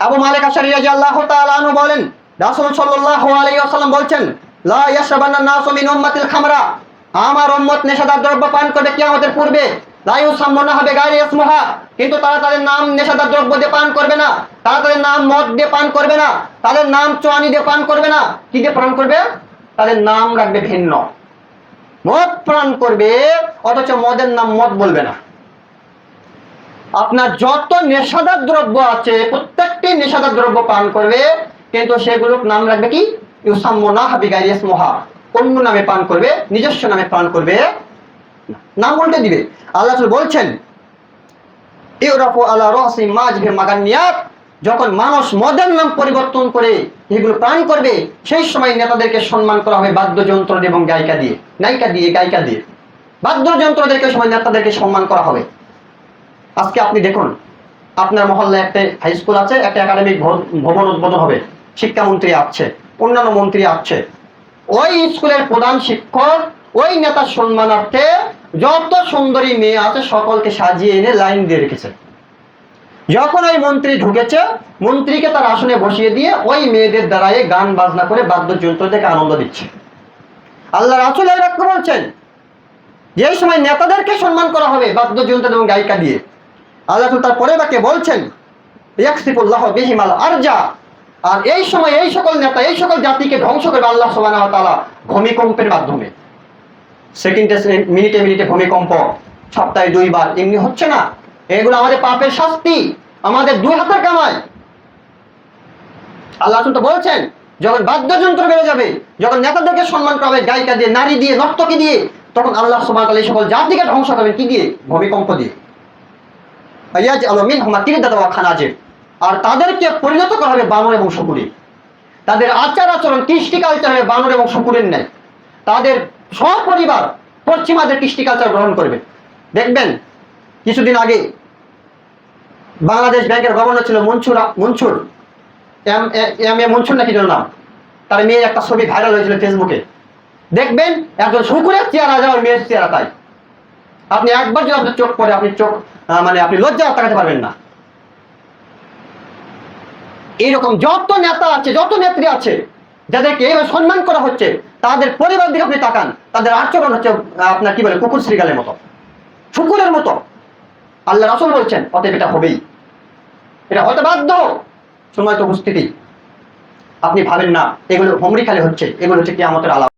আবু মালিক আশআরী রাদিয়াল্লাহু তাআলা আনহু বলেন, রাসূল সাল্লাল্লাহু আলাইহি ওয়াসাল্লাম বলছেন, লা ইয়াশরাবান্না নাসু মিন উম্মাতিল খামরা, আমার উম্মত নেশাদার দ্রব্য পান করবে কিয়ামতের পূর্বে। লা ইউসাম্মুনাহা বিগাইরি ইসমুহা, কিন্তু তারা তাদের নাম নেশাদার দ্রব্য দিয়ে পান করবে না, তারা তাদের নাম মদ দিয়ে পান করবে না, তাদের নাম চুয়ানি দিয়ে পান করবে না। কি দিয়ে পান করবে? তাদের নাম রাখবে ভিন্ন। মদ পান করবে অথচ মদের নাম মদ বলবে না। আপনার যত নেশাদার দ্রব্য আছে প্রত্যেকটি নেশাদার দ্রব্য পান করবে, কিন্তু সেগুলোর নাম রাখবে কি? ইউসাম্মুনাহা বিগাইরি ইসমুহা, অন্য নামে পান করবে, নিজস্ব নামে পান করবে, নাম উল্টে দিবে। আল্লাহ বলছেন, ইউরাফু আলা রাসি মাজিহি মাগানিয়াত, যখন মানুষ মদের নাম পরিবর্তন করে এগুলো পান করবে, সেই সময় নেতাদেরকে সম্মান করা হবে বাদ্যযন্ত্র এবং গায়িকা দিয়ে, গায়িকা দিয়ে বাদ্যযন্ত্রদেরকে সময় নেতাদেরকে সম্মান করা হবে। আজকে আপনি দেখুন, আপনার মহল্লায় একটা হাই স্কুল আছে, একটা একাডেমিক ভবন উদ্বোধন হবে, শিক্ষামন্ত্রী আসছে, অন্যান্য মন্ত্রী আসছে, ওই স্কুলের প্রধান শিক্ষক ওই নেতার সম্মানার্থে যত সুন্দরী মেয়ে আছে সকলকে সাজিয়ে এনে লাইন দিয়ে রেখেছে। যখন ওই মন্ত্রী ঢুকেছে, মন্ত্রীকে তার আসনে বসিয়ে দিয়ে ওই মেয়েদের দ্বারাই গান বাজনা করে বাদ্যযন্ত্র থেকে আনন্দ দিচ্ছে। আল্লাহ রাসূল এই বাক্য বলছেন, যে সময় নেতাদেরকে সম্মান করা হবে বাদ্যযন্ত্র এবং গায়িকা দিয়ে, আল্লাহ তার পরে বাক্যে বলছেন, ইয়াকসিফুল্লাহু বিহিমাল আরজা, আর এই সময় এই সকল নেতা এই সকল জাতিকে ধ্বংস করবে আল্লাহ সুবহানাহু ওয়া তাআলা ভূমিকম্পের মাধ্যমে। সেকেন্ডে মিনিটে মিনিটে ভূমিকম্প, সপ্তাহে 2 বার, এমনি হচ্ছে না। এগুলো আমাদের পাপের শাস্তি, আমাদের 2 হাতের কামাই। আল্লাহ তো বলছেন, যখন বাদ্যযন্ত্র বেড়ে যাবে, যখন নেতাদেরকে সম্মান করা হবে গায়িকা দিয়ে, নারী দিয়ে, নর্তকী দিয়ে, তখন আল্লাহ সুবহানাহু ওয়া তাআলা এই সকল জাতিকে ধ্বংস করবেন কি দিয়ে? ভূমিকম্প দিয়ে। ইয়াজআলু মিনহুমা কিরদাতা ওয়া খানাজির, আর তাদেরকে পরিণত করা হবে বানর এবং শূকরে। তাদের আচার আচরণ, কৃষ্টি কালচার হবে বানর এবং শূকরের ন্যায়। তাদের সপরিবার পশ্চিমাদের কৃষ্টি কালচার গ্রহণ করবে। দেখবেন কিছুদিন আগে বাংলাদেশ ব্যাংকের গভর্নর ছিল মনসুর নাকি যেন নাম, তার মেয়ের একটা ছবি ভাইরাল হয়েছিল ফেসবুকে। দেখবেন একজন শূকরের চেহারা যাওয়ার মেয়ের চেহারা তাই। আপনি একবার যদি আপনার চোখ পড়ে, আপনি চোখ আপনি লজ্জা তাকাতে পারবেন না। এইরকম যত নেতা আছে, যত নেত্রী আছে, যাদেরকে এইভাবে সম্মান করা হচ্ছে, তাদের পরিবার দিকে আপনি তাকান, তাদের আচরণ হচ্ছে আপনার কি বলে কুকুর শ্রীগালের মতো, শুকুরের মতো। আল্লাহ রাসূল বলছেন, অতএব এটা হবেই, এটা হতে বাধ্য। সময় তো উপস্থিতি। আপনি ভাবেন না এগুলো হুমরি খালি হচ্ছে, এগুলো হচ্ছে কিয়ামতের আলামত।